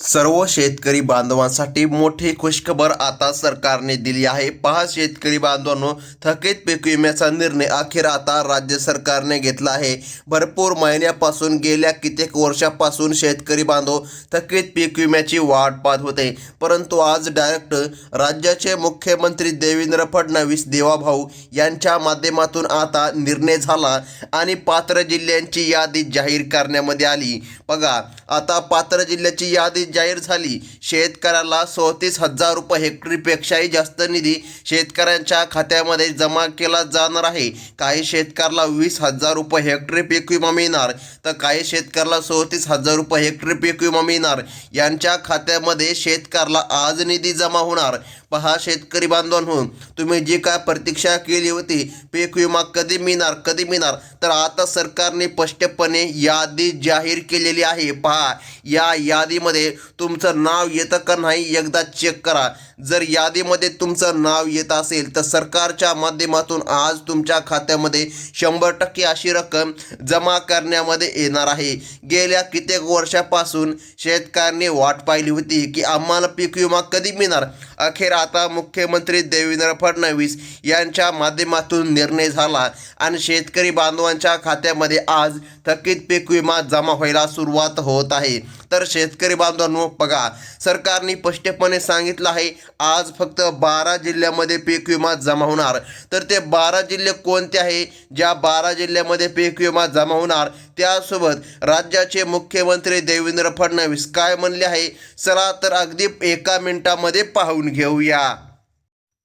सर्व शेतकरी बांधवांसाठी मोठी खुशखबर आता सरकारने दिली आहे। पहा शेतकरी बांधवांनो, थकीत पीक विम्याचा निर्णय अखेर आता राज्य सरकारने घेतला आहे। भरपूर महिन्यापासून गेल्या कित्येक वर्षापासून शेतकरी बांधव थकीत पीक विम्याची वाट पाहत होते, परंतु आज डायरेक्ट राज्याचे मुख्यमंत्री देवेंद्र फडणवीस देवाभाऊ यांच्या माध्यमातून आता निर्णय झाला आणि पात्र जिल्ह्यांची यादी जाहीर करण्यामध्ये आली। बघा, आता पात्र जिल्ह्याची यादी जाहीर झाली। शेतकऱ्याला 34,000 रुपये हेक्टरीपेक्षाही जास्त निधी शेतकऱ्यांच्या खात्यामध्ये जमा केला जाणार आहे। काही शेतकऱ्याला 20,000 रुपये हेक्टरी पीक विमा मिळणार, तर काही शेतकऱ्याला 34,000 रुपये हेक्टरी पीक विमा मिळणार। यांच्या खात्यामध्ये शेतकऱ्याला आज निधी जमा होणार। पहा शेतकरी बांधवांनो, तुम्ही जी काय प्रतीक्षा केली होती पीक विमा कधी मिळणार, तर आता सरकारने स्पष्टपणे यादी जाहीर केलेली आहे। पहा, या यादीमध्ये तुमचं नाव येतं का नाही एकदा चेक करा। जर यादीमध्ये तुमचं नाव येत असेल तर सरकारच्या माध्यमातून आज तुमच्या खात्यामध्ये 100% अशी रक्कम जमा करण्यामध्ये येणार आहे। गेल्या कित्येक वर्षापासून शेतकऱ्यांनी वाट पाहिली होती की आम्हाला पीक विमा कधी मिळणार। अखेर आता मुख्यमंत्री देवेंद्र फडणवीस यांच्या माध्यमातून निर्णय झाला आणि शेतकरी बांधवांच्या खात्यामध्ये आज थकीत पीक विमा जमा व्हायला सुरुवात होत आहे। तर शेतकरी बांधवांनो, बघा, सरकारने स्पष्टपणे सांगितलं आहे आज फक्त 12 जिल्ह्यामध्ये पीक विमा जमा होणार। तर ते 12 जिल्हे कोणते आहे? ज्या 12 जिल्ह्यामध्ये पीक विमा जमा होणार त्यासोबत राज्याचे मुख्यमंत्री देवेंद्र फडणवीस काय म्हणले आहे, चला तर अगदी एका मिनिटामध्ये पाहून घेऊया।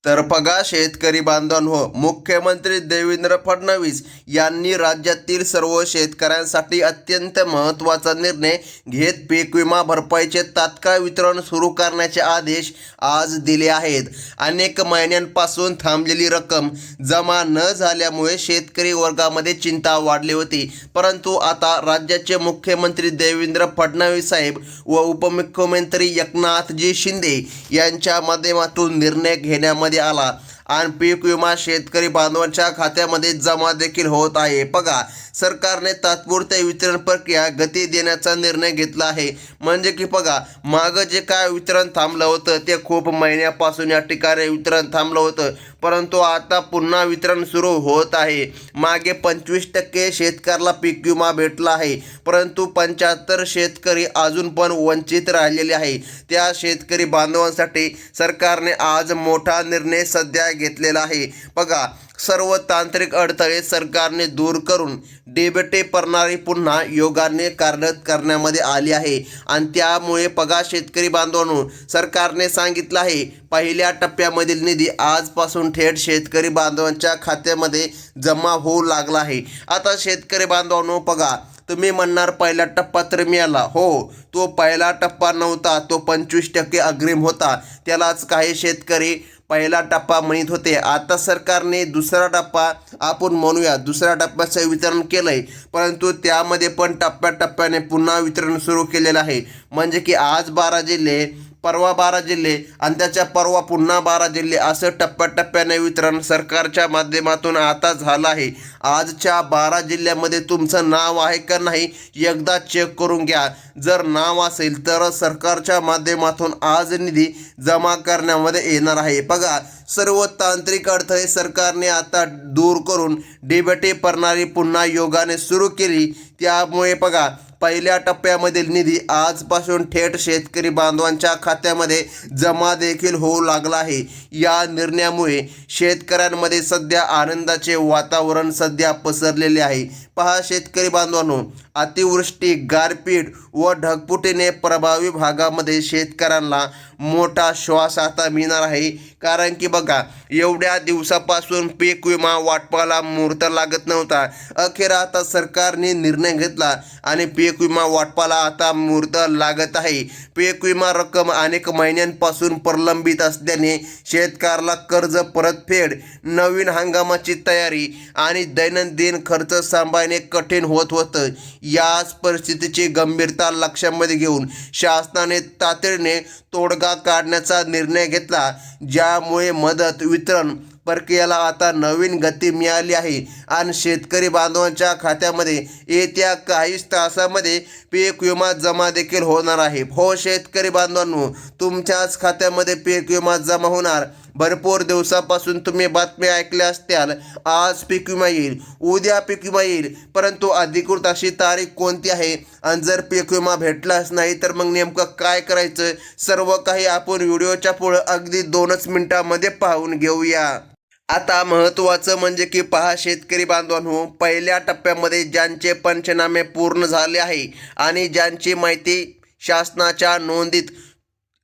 तर बघा शेतकरी बांधवांनो, मुख्यमंत्री देवेंद्र फडणवीस यांनी राज्यातील सर्व शेतकऱ्यांसाठी अत्यंत महत्त्वाचा निर्णय घेत पीक विमा भरपाईचे तात्काळ वितरण सुरू करण्याचे आदेश आज दिले आहेत। अनेक महिन्यांपासून थांबलेली रक्कम जमा न झाल्यामुळे शेतकरी वर्गामध्ये चिंता वाढली होती, परंतु आता राज्याचे मुख्यमंत्री देवेंद्र फडणवीस साहेब व उपमुख्यमंत्री एकनाथजी शिंदे यांच्या माध्यमातून निर्णय घेण्यामध्ये आला आणि पीक विमा शेतकरी बांधवांच्या खात्यामध्ये जमा देखील होत आहे। बघा, सरकारने तात्पुरते वितरण प्रक्रिया गती देण्याचा निर्णय घेतला आहे। म्हणजे की बघा, मागं जे काय वितरण थांबलं होतं ते खूप महिन्यापासून या ठिकाणी वितरण थांबलं होतं, परंतु आता पुन्हा वितरण सुरू होत आहे। मागे 25% शेतकऱ्याला पीक विमा भेटला आहे, परंतु 75 शेतकरी अजून पण वंचित राहिलेले आहे। त्या शेतकरी बांधवांसाठी सरकारने आज मोठा निर्णय सध्या घेतलेला आहे। बघा, सर्व तांत्रिक अडथळे सरकारने दूर करून डीबीटी प्रणाली पुन्हा योगाने कार्यरत करण्यामध्ये आली आहे आणि त्यामुळे बघा शेतकरी बांधवांनो, सरकारने सांगितलं आहे पहिल्या टप्प्यामधील निधी आजपासून थेट शेतकरी बांधवांच्या खात्यामध्ये जमा होऊ लागला आहे। आता शेतकरी बांधवांनो, बघा, तुम्ही म्हणणार पहिला टप्पा तर मिळाला, हो, तो पहिला टप्पा नव्हता, तो 25% अग्रिम होता, त्यालाच काही शेतकरी पहिला टप्पा म्हणत होते। आता सरकारने दुसरा टप्पा, आपण म्हणूया दुसऱ्या टप्प्याचं वितरण केलंय, परंतु त्यामध्ये पण टप्प्याटप्प्याने पुन्हा वितरण सुरू केलेलं आहे। म्हणजे की आज 12 जिल्हे, परवा 12 जिल्हे आणि त्याच्या परवा पुन्हा 12 जिल्हे असं टप्प्याटप्प्याने वितरण सरकारच्या माध्यमातून आता झालं आहे। आजच्या 12 जिल्ह्यामध्ये तुमचं नाव आहे का नाही एकदा चेक करून घ्या। जर नाव असेल तर सरकारच्या माध्यमातून आज निधी जमा करण्यामध्ये येणार आहे। बघा, सर्व तांत्रिक अडथळे सरकारने आता दूर करून डीबीटी प्रणाली पुन्हा योगाने सुरू केली, त्यामुळे बघा पहिल्या टप्प्यामधील निधी आजपासून थेट शेतकरी बांधवांच्या खात्यामध्ये जमा देखील होऊ लागला आहे। या निर्णयामुळे शेतकऱ्यांमध्ये सध्या आनंदाचे वातावरण सध्या पसरलेले आहे। पहा शेतकरी बांधवांनो, अतिवृष्टी, गारपीट व ढगफुटीने प्रभावी भागामध्ये शेतकऱ्यांना मोठा श्वास आता मिळणार आहे। कारण की बघा, एवढ्या दिवसापासून पीक विमा वाटपाला मुहूर्त लागत नव्हता, अखेर आता सरकारने निर्णय घेतला आणि पीक विमा वाटपाला आता मुहूर्त लागत आहे। पीक विमा रक्कम अनेक महिन्यांपासून प्रलंबित असल्याने शेतकऱ्याला कर्ज परतफेड, नवीन हंगामाची तयारी आणि दैनंदिन खर्च सांभाळणे कठीण होत होतं। याच परिस्थितीची गंभीरता लक्षामध्ये घेऊन शासनाने तातडीने तोडगा काढण्याचा निर्णय घेतला, ज्यामुळे मदत वितरण प्रक्रियेला आता नवीन गती मिळाली आहे आणि शेतकरी बांधवांच्या खात्यामध्ये येत्या काहीच तासामध्ये पीक विमा जमा देखील होणार आहे. हो शेतकरी बांधवांनो, तुमच्याच खात्यामध्ये पीक विमा जमा होणार. भरपूर दिवसापासून तुम्ही बातम्या ऐकल्या असत्याल, आज पीक विमा येईल, उद्या पीक विमा येईल, परंतु अधिकृत अशी तारीख कोणती आहे आणि जर पीक विमा भेटलाच नाही तर मग नेमकं काय करायचं, सर्व काही आपण व्हिडिओच्या पुढे अगदी 2च मिनिटांमध्ये पाहून घेऊया. आता महत्त्वाचं म्हणजे की पहा शेतकरी बांधवांनो, पहिल्या टप्प्यामध्ये ज्यांचे पंचनामे पूर्ण झाले आहे आणि ज्यांची माहिती शासनाच्या नोंदीत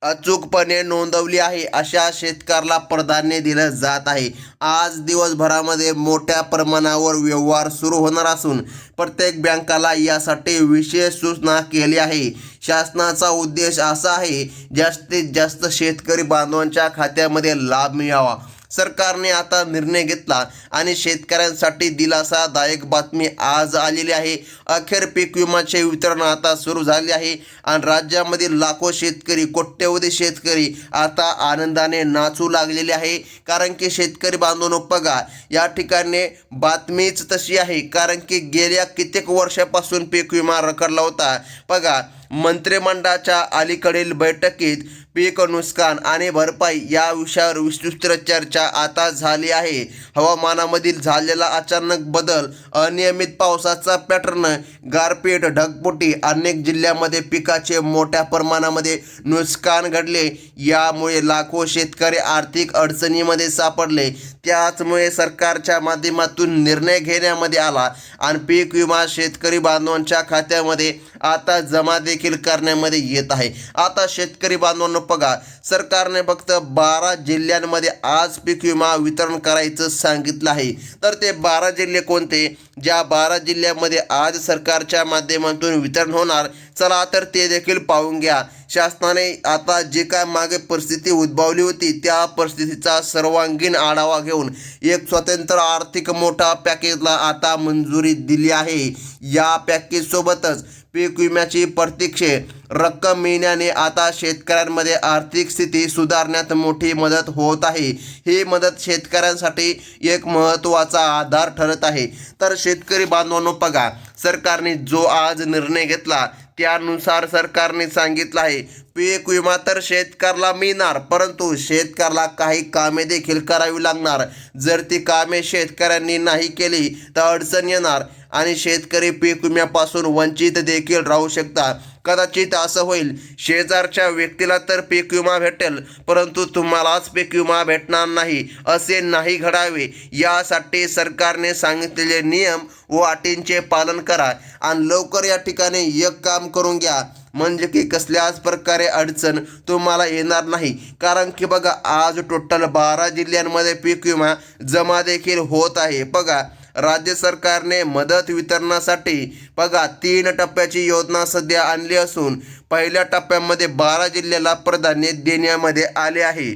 अचूकपणे नोंदवली आहे अशा शेतकऱ्याला प्राधान्य दिलं जात आहे. आज दिवसभरामध्ये मोठ्या प्रमाणावर व्यवहार सुरू होणार असून प्रत्येक बँकाला यासाठी विशेष सूचना केली आहे. शासनाचा उद्देश असा आहे जास्तीत जास्त शेतकरी बांधवांच्या खात्यामध्ये लाभ मिळावा. सरकारने आता निर्णय घेतला आणि शेतकऱ्यांसाठी दिलासादायक बातमी आज आलेली आहे. अखेर पीक विम्याचे वितरण आता सुरू झाले आहे आणि राज्यामधील लाखो शेतकरी, कोट्यवधी शेतकरी आता आनंदाने नाचू लागलेले आहे. कारण की शेतकरी बांधवांनो बघा, या ठिकाणी बातमीच तशी आहे कारण की गेल्या कित्येक वर्षापासून पीक विमा रखडला होता. बघा, मंत्रिमंडळाच्या अलीकडील बैठकीत पीक नुकसान आणि भरपाई या विषयावर विस्तृत चर्चा आता झाली आहे. हवामानामधील झालेला अचानक बदल, अनियमित पावसाचा पॅटर्न, गारपीट, ढगफुटी, अनेक जिल्ह्यांमध्ये पिकाचे मोठ्या प्रमाणामध्ये नुकसान घडले. यामुळे लाखो शेतकरी आर्थिक अडचणीमध्ये सापडले. त्याचमुळे सरकारच्या माध्यमातून निर्णय घेण्यामध्ये आला आणि पीक विमा शेतकरी बांधवांच्या खात्यामध्ये आता जमा देखील करण्यामध्ये येत आहे. आता शेतकरी बांधवांनो बघा, सरकारने फक्त 12 जिल्ह्यांमध्ये आज पीक विमा वितरण करायचं सांगितलं आहे. तर ते 12 जिल्हे कोणते, ज्या 12 जिल्ह्यामध्ये आज सरकारच्या माध्यमातून वितरण होणार, चला तर ते देखील पाहून घ्या. शासनाने आता जे काय मागे परिस्थिती उद्भवली होती त्या परिस्थितीचा सर्वांगीण आढावा घेऊन एक स्वतंत्र आर्थिक मोठा पॅकेजला आता मंजुरी दिली आहे. या पॅकेजसोबतच पीक विम्याची प्रत्यक्षे रक्कम मिळण्याने आता शेतकऱ्यांमध्ये आर्थिक स्थिती सुधारण्यात मोठी मदत होत आहे. ही मदत शेतकऱ्यांसाठी एक महत्त्वाचा आधार ठरत आहे. तर शेतकरी बांधवांनो बघा, सरकारने जो आज निर्णय घेतला त्यानुसार सरकारने सांगितलं आहे पीक विमा तर शेतकऱ्याला मिळणार, परंतु शेतकऱ्याला काही कामे देखील करावी लागणार. जर ती कामे शेतकऱ्यांनी नाही केली तर अडचण येणार आणि शेतकरी पीक विम्यापासून वंचित देखील राहू शकतात. कदाचित असं होईल, शेजारच्या व्यक्तीला तर पीक विमा भेटेल परंतु तुम्हालाच पीक विमा भेटणार नाही, असे नाही घडावे. यासाठी सरकारने सांगितलेले नियम व अटींचे पालन करा आणि लवकर या ठिकाणी एक काम करून घ्या, म्हणजे की कसल्याच प्रकारे अडचण तुम्हाला येणार नाही. कारण की बघा, आज टोटल 12 जिल्ह्यांमध्ये पीक विमा जमा देखील होत आहे. बघा, राज्य सरकारने मदत वितरणासाठी बघा 3 टप्प्याची योजना सध्या आणली असून पहिल्या टप्प्यामध्ये 12 जिल्ह्याला प्राधान्य देण्यामध्ये आले आहे.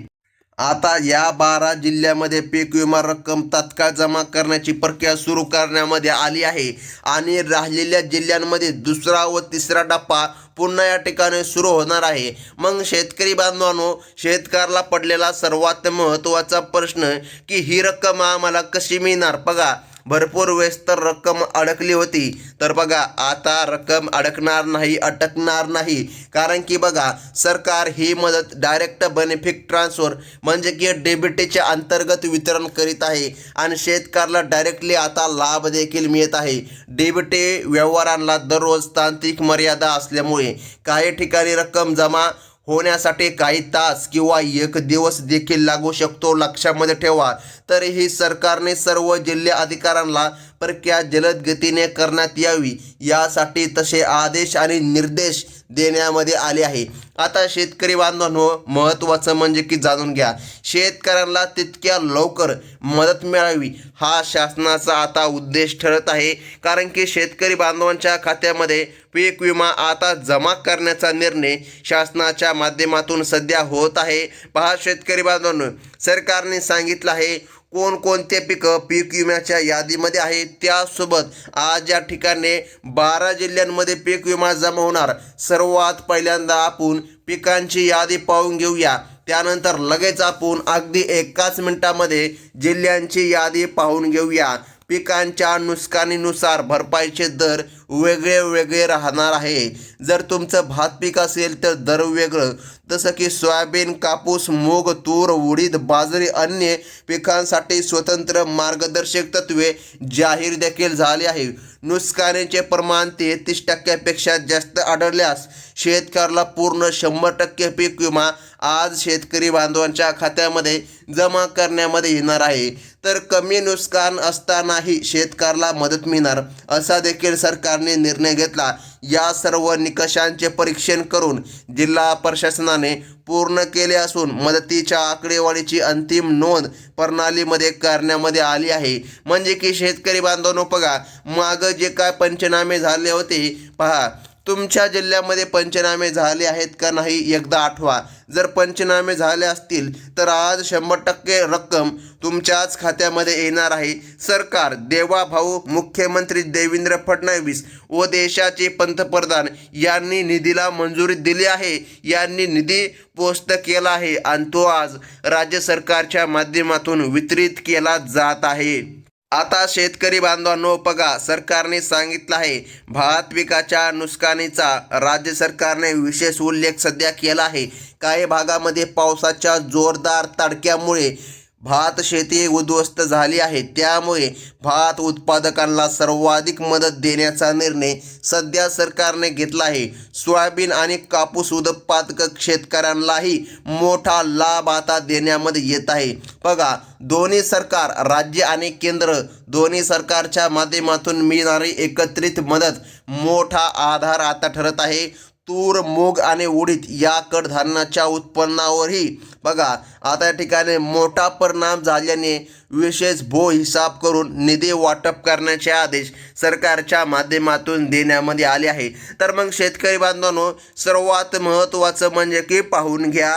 आता या 12 जिल्ह्यामध्ये पीक विमा रक्कम तात्काळ जमा करण्याची प्रक्रिया सुरू करण्यामध्ये आली आहे आणि राहिलेल्या जिल्ह्यांमध्ये दुसरा व तिसरा टप्पा पुन्हा या ठिकाणी सुरू होणार आहे. मग शेतकरी बांधवांनो, शेतकऱ्याला पडलेला सर्वात महत्त्वाचा प्रश्न की ही रक्कम आम्हाला कशी मिळणार. बघा, भरपूर वेळेस तर रक्कम अडकली होती, तर बघा आता रक्कम अटकणार नाही. कारण की बघा, सरकार ही मदत डायरेक्ट बेनिफिट ट्रान्सफर म्हणजे की डीबीटीच्या अंतर्गत वितरण करीत आहे आणि शेतकऱ्याला डायरेक्टली आता लाभ देखील मिळत आहे. डीबीटी व्यवहारांना दररोज तांत्रिक मर्यादा असल्यामुळे काही ठिकाणी रक्कम जमा होण्यासाठी काही तास किंवा 1 दिवस देखील लागू शकतो, लक्षामध्ये ठेवा. तरीही सरकारने सर्व जिल्हा अधिकाऱ्यांना प्रक्रिया जलद गतीने करण्यात यावी यासाठी तसे आदेश आणि निर्देश देण्यामध्ये आले आहे. आता शेतकरी बांधवांनो, महत्त्वाचं म्हणजे की जाणून घ्या, शेतकऱ्यांना तितक्या लवकर मदत मिळावी हा शासनाचा आता उद्देश ठरत आहे. कारण की शेतकरी बांधवांच्या खात्यामध्ये पीक विमा आता जमा करण्याचा निर्णय शासनाच्या माध्यमातून सध्या होत आहे. पहा शेतकरी बांधवांनो, सरकारने सांगितलं आहे कोणकोणते पिकं पीक विम्याच्या यादीमध्ये आहे. त्यासोबत आज या ठिकाणी 12 जिल्ह्यांमध्ये पीक विमा जमा होणार. सर्वात पहिल्यांदा आपण पिकांची यादी पाहून घेऊया. त्यानंतर लगेच आपण अगदी एकाच मिनिटामध्ये जिल्ह्यांची यादी पाहून घेऊया. पिकांच्या नुकसानीनुसार भरपाईचे दर वेगळे वेगळे राहणार आहे. जर तुमचं भात पीक असेल तर दर वेगळं, जसं की सोयाबीन, कापूस, मूग, तूर, उडीद, बाजरी, अन्य पिकांसाठी स्वतंत्र मार्गदर्शक तत्त्वे जाहीर देखील झाली आहे. नुकसानीचे प्रमाण 33% जास्त आढळल्यास शेतकऱ्याला पूर्ण 100% पीक विमा आज शेतकरी बांधवांच्या खात्यामध्ये जमा करण्यामध्ये येणार आहे. तर कमी नुकसान असतानाही शेतकऱ्याला मदत मिळणार असा देखील सरकारने निर्णय घेतला. या सर्व निकषांचे परीक्षण करून जिल्हा प्रशासनाने पूर्ण केले असून मदतीच्या आकडेवारीची अंतिम नोंद प्रणालीमध्ये करण्यामध्ये आली आहे. म्हणजे की शेतकरी बांधवांनो, बघा मागं जे काय पंचनामे झाले होते, पहा तुमच्या जिल्ह्यामध्ये पंचनामे झाले आहेत का नाही एकदा आठवा. जर पंचनामे झाले असतील तर आज 100% रक्कम तुमच्याच खात्यामध्ये येणार आहे. सरकार, देवाभाऊ मुख्यमंत्री देवेंद्र फडणवीस व देशाचे पंतप्रधान यांनी निधीला मंजुरी दिली आहे. यांनी निधी पोस्ट केला आहे आणि तो आज राज्य सरकारच्या माध्यमातून वितरित केला जात आहे. आता शेतकरी बांधवांनो, बघा सरकारने सांगितलं आहे भात पिकाच्या नुकसानीचा राज्य सरकारने विशेष उल्लेख सध्या केला आहे. काही भागामध्ये पावसाच्या जोरदार तडक्यामुळे भात शेती उद्ध्वस्त झाली आहे. त्यामुळे भात उत्पादकांना सर्वाधिक मदत देण्याचा निर्णय सध्या सरकारने घेतला आहे. सोयाबीन आणि कापूस उत्पादक शेतकऱ्यांनाही मोठा लाभ आता देण्यामध्ये येत आहे. बघा दोन्ही सरकार, राज्य आणि केंद्र दोन्ही सरकारच्या माध्यमातून मिळणारी एकत्रित मदत मोठा आधार आता ठरत आहे. तूर, मूग आणि उडीद या कडधान्याच्या उत्पन्नावरही बघा आता या ठिकाणी मोठा परिणाम झाल्याने विशेष हिसाब करून निधी वाटप करण्याचे आदेश सरकारच्या माध्यमातून देण्यामध्ये आले आहे. तर मग शेतकरी बांधवांनो, सर्वात महत्त्वाचं म्हणजे की पाहून घ्या,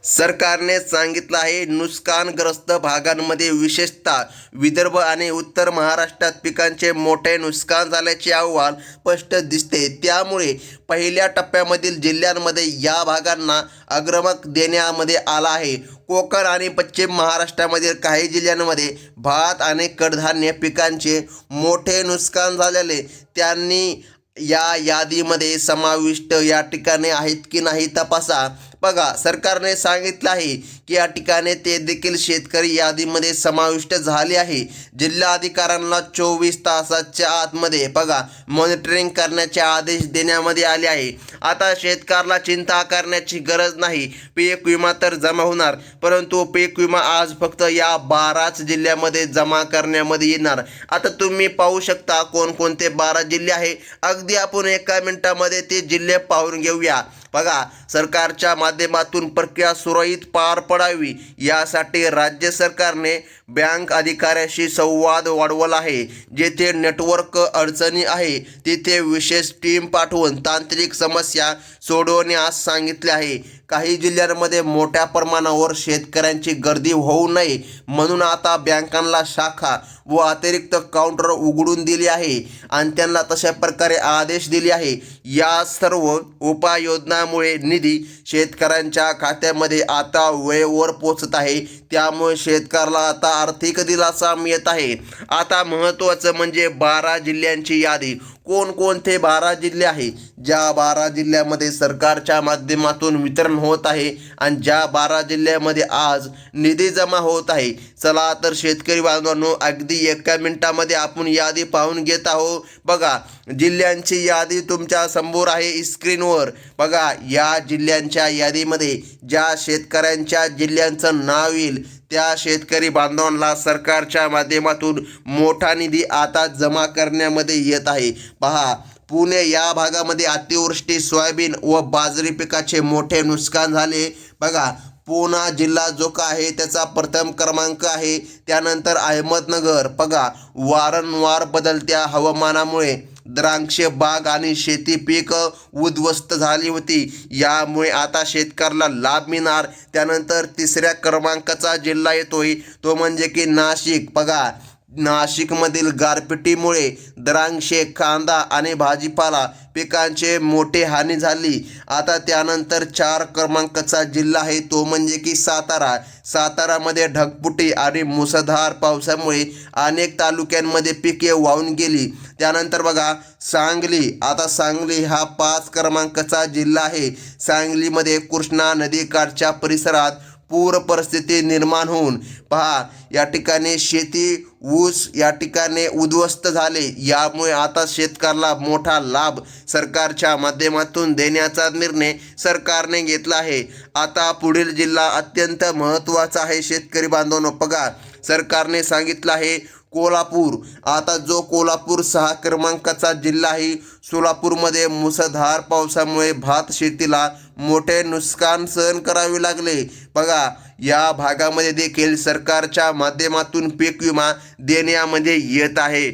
सरकारने सांगितलं आहे नुकसानग्रस्त भागांमध्ये विशेषतः विदर्भ आणि उत्तर महाराष्ट्रात पिकांचे मोठे नुकसान झाल्याचे अहवाल स्पष्ट दिसते. त्यामुळे पहिल्या टप्प्यामधील जिल्ह्यांमध्ये या भागांना अग्रक्रम देण्यामध्ये आला आहे. कोकण आणि पश्चिम महाराष्ट्रामधील काही जिल्ह्यांमध्ये भात आणि कडधान्य पिकांचे मोठे नुकसान झालेले त्यांनी या यादीमध्ये समाविष्ट या ठिकाणी आहेत की नाही तपासा. बघा सरकारने सांगितलं आहे की या ठिकाणी ते देखील शेतकरी यादीमध्ये समाविष्ट झाले आहे. जिल्हाधिकाऱ्यांना 24 तासाच्या आतमध्ये बघा मॉनिटरिंग करण्याचे आदेश देण्यामध्ये आले आहे. आता शेतकऱ्याला चिंता करण्याची गरज नाही. पीक विमा तर जमा होणार, परंतु पीक विमा आज फक्त या 12च जिल्ह्यामध्ये जमा करण्यामध्ये येणार. आता तुम्ही पाहू शकता कोणकोणते 12 जिल्हे आहे. अगदी आपण एका मिनिटामध्ये ते जिल्हे पाहून घेऊया. बघा सरकारच्या माध्यमातून प्रक्रिया सुरळीत पार पडावी यासाठी राज्य सरकारने बँक अधिकाऱ्याशी संवाद वाढवला आहे. जेथे नेटवर्क अडचणी आहे तिथे विशेष टीम पाठवून तांत्रिक समस्या सोडवण्यास सांगितले आहे. काही जिल्ह्यांमध्ये मोठ्या प्रमाणावर शेतकऱ्यांची गर्दी होऊ नये म्हणून आता बँकांना शाखा व अतिरिक्त काउंटर उघडून दिली आहे आणि त्यांना तशा प्रकारे आदेश दिले आहे. या सर्व उपाययोजनामुळे निधी शेतकऱ्यांच्या खात्यामध्ये आता वेळेवर पोचत आहे. त्यामुळे शेतकऱ्याला आता आर्थिक दिलासा मिळत आहे. आता महत्त्वाचं म्हणजे 12 जिल्ह्यांची यादी. कोणकोणते 12 जिल्हे आहे, ज्या 12 जिल्ह्यामध्ये सरकारच्या माध्यमातून वितरण होत आहे आणि ज्या 12 जिल्ह्यामध्ये आज निधी जमा होत आहे. चला तर शेतकरी बांधवांनो, अगदी एका मिनिटामध्ये आपण यादी पाहून घेत आहोत. बघा जिल्ह्यांची यादी तुमच्या समोर आहे स्क्रीनवर. बघा या जिल्ह्यांच्या यादीमध्ये ज्या शेतकऱ्यांच्या जिल्ह्यांचं नाव येईल त्या शेतकरी बांधवांना सरकारच्या माध्यमातून मोठा निधी आता जमा करण्यामध्ये येत आहे. पहा पुणे या भागामध्ये अतिवृष्टी, सोयाबीन व बाजरी पिकाचे मोठे नुकसान झाले. बघा पुणे जिल्हा जो का आहे त्याचा प्रथम क्रमांक आहे. त्यानंतर अहमदनगर. बघा वारंवार बदलत्या हवामानामुळे द्राक्ष बाग आणि शेती पीक उद्ध्वस्त झाली होती. यामुळे आता शेतकऱ्याला लाभ मिळणार. त्यानंतर तिसऱ्या क्रमांकाचा जिल्हा येतोय तो म्हणजे की नाशिक. बघा नाशिकमधील गारपिटीमुळे द्राक्षे, कांदा आणि भाजीपाला पिकांचे मोठे हानी झाली. आता त्यानंतर 4 क्रमांकाचा जिल्हा आहे तो म्हणजे की सातारामध्ये ढगफुटी आणि मुसळधार पावसामुळे अनेक तालुक्यांमध्ये पिके वाहून गेली. त्यानंतर बघा सांगली हा 5 क्रमांकाचा जिल्हा आहे. सांगलीमध्ये कृष्णा नदीकाठच्या परिसरात पूर परिस्थिती निर्माण होऊन पहा या ठिकाणी शेती ऊस या ठिकाणी उद्ध्वस्त झाले. यामुळे आता शेतकऱ्याला मोठा लाभ सरकारच्या माध्यमातून देण्याचा निर्णय सरकारने घेतला आहे. आता पुढील जिल्हा अत्यंत महत्त्वाचा आहे शेतकरी बांधवांनो. बघा सरकारने सांगितलं आहे कोल्हापूर. आता जो कोल्हापूर 6 क्रमांकाचा जिल्हा आहे. सोलापूरमध्ये मुसळधार पावसामुळे भात शेतीला मोठे नुकसान सहन करावे लागले. बघा या भागामध्ये देखील सरकारच्या माध्यमातून पीक विमा देण्यामध्ये येत आहे.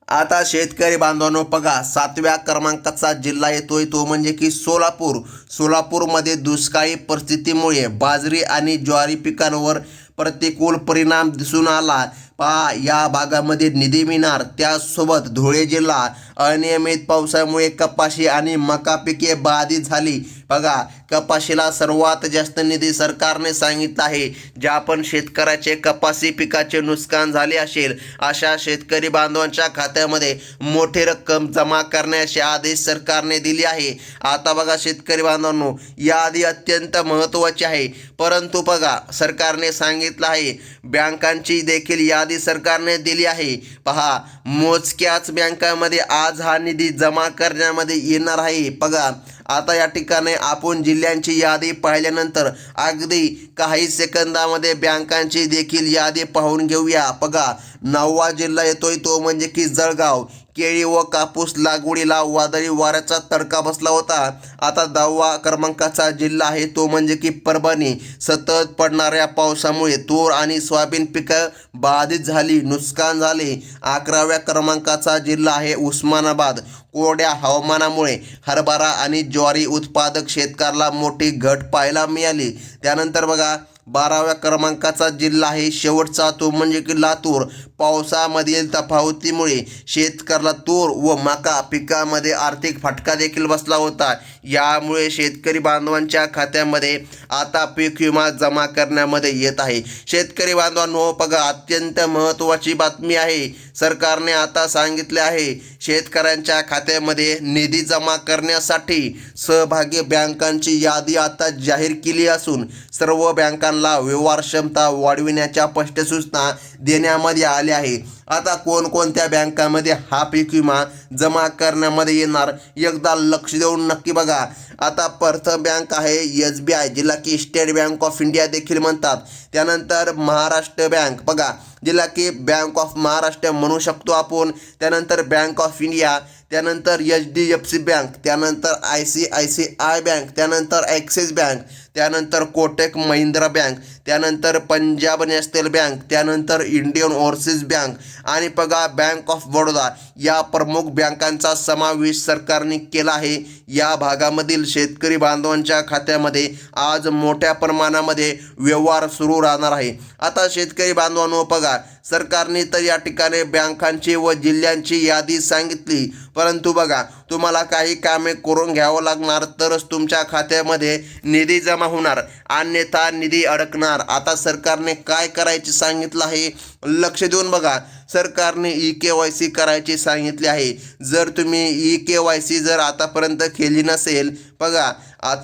आता शेतकरी बांधवांनो बघा 7व्या क्रमांकाचा जिल्हा येतोय तो म्हणजे की सोलापूरमध्ये दुष्काळी परिस्थितीमुळे बाजरी आणि ज्वारी पिकांवर प्रतिकूल परिणाम दिसून आला. पहा या भागामध्ये निधी मिळणार. त्यासोबत धुळे जिल्हा अनियमित पावसामुळे कपाशी आणि मका पिके बाधित झाली. बघा कपाशीला सर्वात जास्त निधी सरकारने सांगितला आहे. ज्या पण शेतकऱ्याचे कपाशी पिकाचे नुकसान झाले असेल अशा शेतकरी बांधवांच्या खात्यामध्ये मोठी रक्कम जमा करण्याचे आदेश सरकारने दिले आहे. आता बघा शेतकरी बांधवांनो यादी अत्यंत महत्त्वाची आहे. परंतु बघा सरकारने सांगितलं आहे बँकांची देखील यादी सरकारने दिली आहे. पहा मोजक्याच बँकांमध्ये आज हा निधी जमा करण्यामध्ये येणार आहे. बघा आता या ठिकाणी आपण जिल्ह्यांची यादी पाहिल्यानंतर अगदी काही सेकंदामध्ये बँकांची देखील यादी पाहून घेऊया. बघा 9वा जिल्हा येतोय तो म्हणजे की जळगाव. केळी व कापूस लागवडीला वादळी वाऱ्याचा तडका बसला होता. आता 10वा क्रमांकाचा जिल्हा आहे तो म्हणजे की परभणी. सतत पडणाऱ्या पावसामुळे तूर आणि सोयाबीन पिकं बाधित झाली, नुकसान झाले. 11व्या क्रमांकाचा जिल्हा आहे उस्मानाबाद. कोरड्या हवामानामुळे हरभरा आणि ज्वारी उत्पादक शेतकऱ्याला मोठी घट पाहायला मिळाली. त्यानंतर बघा 12व्या क्रमांकाचा जिल्हा आहे शेवटचा तो म्हणजे की लातूर. पावसामधील तफावतीमुळे शेतकऱ्याला तूर व मका पिकामध्ये आर्थिक फटका देखील बसला होता. यामुळे शेतकरी बांधवांच्या खात्यामध्ये आता पीक विमा जमा करण्यामध्ये येत आहे. शेतकरी बांधवांनो बघा अत्यंत महत्त्वाची बातमी आहे. सरकारने आता सांगितले आहे शेतकऱ्यांच्या खात्यामध्ये निधी जमा करण्यासाठी सहभागी बँकांची यादी आता जाहीर केली असून सर्व बँकांना व्यवहार क्षमता वाढविण्याच्या स्पष्ट सूचना देण्यामध्ये आल्या आहे. आता कोणकोणत्या बँकांमध्ये हा पीक विमा जमा करण्यामध्ये येणार एकदा लक्ष देऊन नक्की बघा. आता प्रथम बँक आहे SBI जिला की स्टेट बँक ऑफ इंडिया देखील म्हणतात. त्यानंतर महाराष्ट्र बँक बघा जिला की बँक ऑफ महाराष्ट्र म्हणू शकतो आपण. त्यानंतर बँक ऑफ इंडिया, त्यानंतर HDFC बँक, त्यानंतर ICICI बँक, त्यानंतर ॲक्सिस बँक, त्यानंतर कोटक महिंद्रा बँक, त्यानंतर पंजाब नॅशनल बँक, त्यानंतर इंडियन ओव्हरसीज बँक आणि बघा बँक ऑफ बडोदा या प्रमुख बँकांचा समावेश सरकारने केला आहे. या भागामधील शेतकरी बांधवांच्या खात्यामध्ये आज मोठ्या प्रमाणामध्ये व्यवहार सुरू राहणार आहे. आता शेतकरी बांधवांनो बघा सरकारने तर या ठिकाणी बँकांची व जिल्ह्यांची यादी सांगितली. परंतु बघा तुम्हाला काही कामे करून घ्यावं लागणार तरच तुमच्या खात्यामध्ये निधी जमा होणार, अन्यथा निधी अडकणार. आता सरकारने काय करायचे सांगितलं आहे लक्ष देऊन बघा. सरकारने EKYC करायची सांगितले आहे. जर तुम्ही EKYC जर आतापर्यंत केली नसेल बघा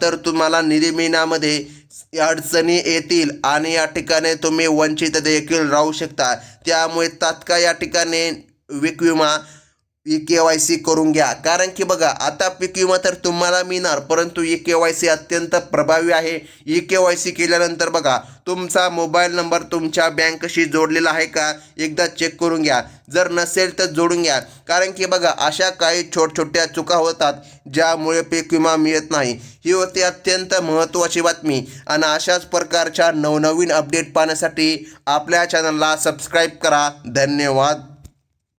तर तुम्हाला निधी मिळण्यामध्ये अडचणी येतील आणि या ठिकाणी तुम्ही वंचित देखील राहू शकता. त्यामुळे तात्काळ या ठिकाणी पीक विमा EKYC करून घ्या. कारण की बघा आता पीक विमा तर तुम्हाला मिळणार परंतु EKYC अत्यंत प्रभावी आहे. EKYC केल्यानंतर बघा तुमचा मोबाईल नंबर तुमच्या बँकेशी जोडलेला आहे का एकदा चेक करून घ्या. जर नसेल तर जोडून घ्या. कारण की बघा अशा काही छोट्या चुका होतात ज्यामुळे पीक विमा मिळत नाही. ही होती अत्यंत महत्त्वाची बातमी आणि अशाच प्रकारच्या नवनवीन अपडेट पाहण्यासाठी आपल्या चॅनलला सबस्क्राईब करा. धन्यवाद.